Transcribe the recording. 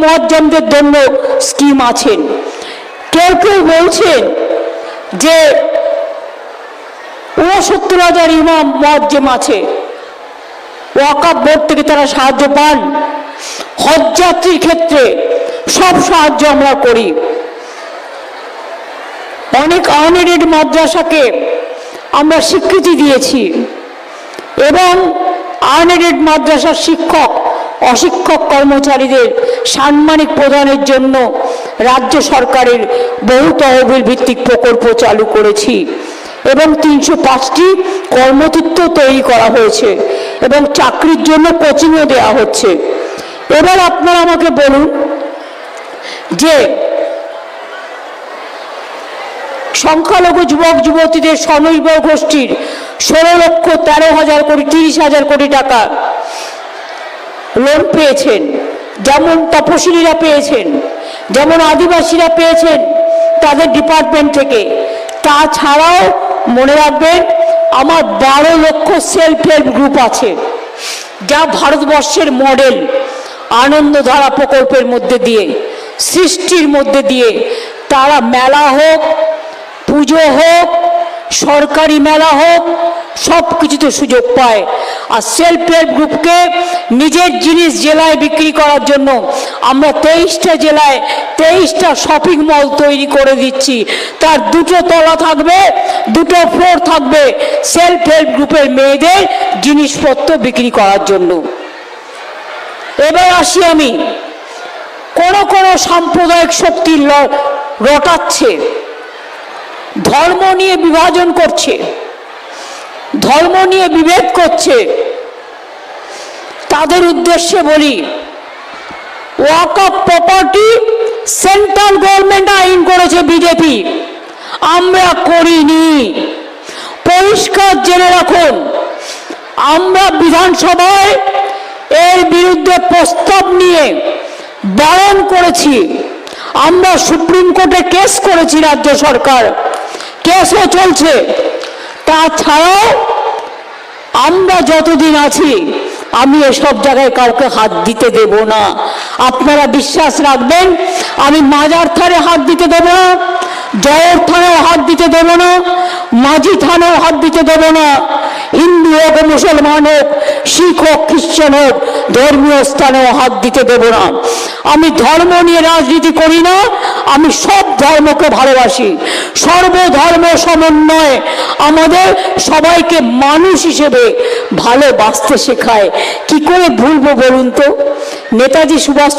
মুয়াজ্জামদের জন্য স্কিম আছেন। কেউ কেউ বলছেন যে ৬৯,০০০ ইমাম মুয়াজ্জিম আছে, ওয়াকাফ বোর্ড থেকে তারা সাহায্য পান। হজ যাত্রীর ক্ষেত্রে সব সাহায্য আমরা করি। অনেক আনএডেড মাদ্রাসাকে আমরা স্বীকৃতি দিয়েছি এবং আনএডেড মাদ্রাসার শিক্ষক অশিক্ষক কর্মচারীদের সাম্মানিক প্রদানের জন্য রাজ্য সরকারের বহু তহবিল ভিত্তিক প্রকল্প চালু করেছি এবং ৩০৫টি কর্মতীর্থ তৈরি করা হয়েছে এবং চাকরির জন্য কোচিংও দেওয়া হচ্ছে। এবার আপনারা আমাকে বলুন যে সংখ্যালঘু যুবক যুবতীদের স্বনির্ভর গোষ্ঠীর ১৬,১৩,০০০ কোটি ৩০,০০০ কোটি টাকা লোন পেয়েছেন, যেমন তপশিলীরা পেয়েছেন, যেমন আদিবাসীরা পেয়েছেন তাদের ডিপার্টমেন্ট থেকে। তাছাড়াও মনে রাখবেন আমার ১২ লক্ষ সেলফ হেল্প গ্রুপ আছে, যা ভারতবর্ষের মডেল। আনন্দধারা প্রকল্পের মধ্যে দিয়ে, সৃষ্টির মধ্যে দিয়ে তারা মেলা হোক, পুজো হোক, সরকারি মেলা হোক, সব কিছুতে সুযোগ পায়। আর সেলফ হেল্প গ্রুপকে নিজের জিনিস জেলায় বিক্রি করার জন্য আমরা 23টা জেলায় 23টা শপিং মল তৈরি করে দিচ্ছি। তার 2টো তলা থাকবে, 2টো ফ্লোর থাকবে সেলফ হেল্প গ্রুপের মেয়েদের জিনিসপত্র বিক্রি করার জন্য। এবার আসি আমি, কোন সাম্প্রদায়িক শক্তি রটাচ্ছে, ধর্ম নিয়ে বিভাজন করছে, ধর্ম নিয়ে বিভেদ করছে। তাদের উদ্দেশ্যে বলি, ওয়াকফ প্রপার্টি সেন্ট্রাল গভর্নমেন্ট আইন করেছে বিজেপি, আমরা করিনি। পরিষ্কার জেনে রাখুন, আমরা বিধানসভায় এর বিরুদ্ধে প্রস্তাব নিয়ে বারণ করেছি। আমরা সুপ্রিম কোর্টে কেস করেছি, রাজ্য সরকার কেসও চলছে। তাছাড়াও আমরা যতদিন আছি আমি এসব জায়গায় কাউকে হাত দিতে দেব না। আপনারা বিশ্বাস রাখবেন, আমি মাজার থানে হাত দিতে দেব না, জয়ের থানায় হাত দিতে দেব না, মাঝি থানায় হাত দিতে দেব না। হিন্দু হোক, মুসলমান হোক, শিখ হোক, খ্রিস্টান হোক, ধর্মীয় স্থানেও হাত দিতে দেব না। আমি ধর্ম নিয়ে রাজনীতি করি না, আমি সব ধর্মকে ভালোবাসি। সর্বধর্ম সমন্বয় আমাদের সবাইকে মানুষ হিসেবে ভালোবাসতে শেখায়। কি করে ভুলবো বলুন তো? নেতাজি সুভাষ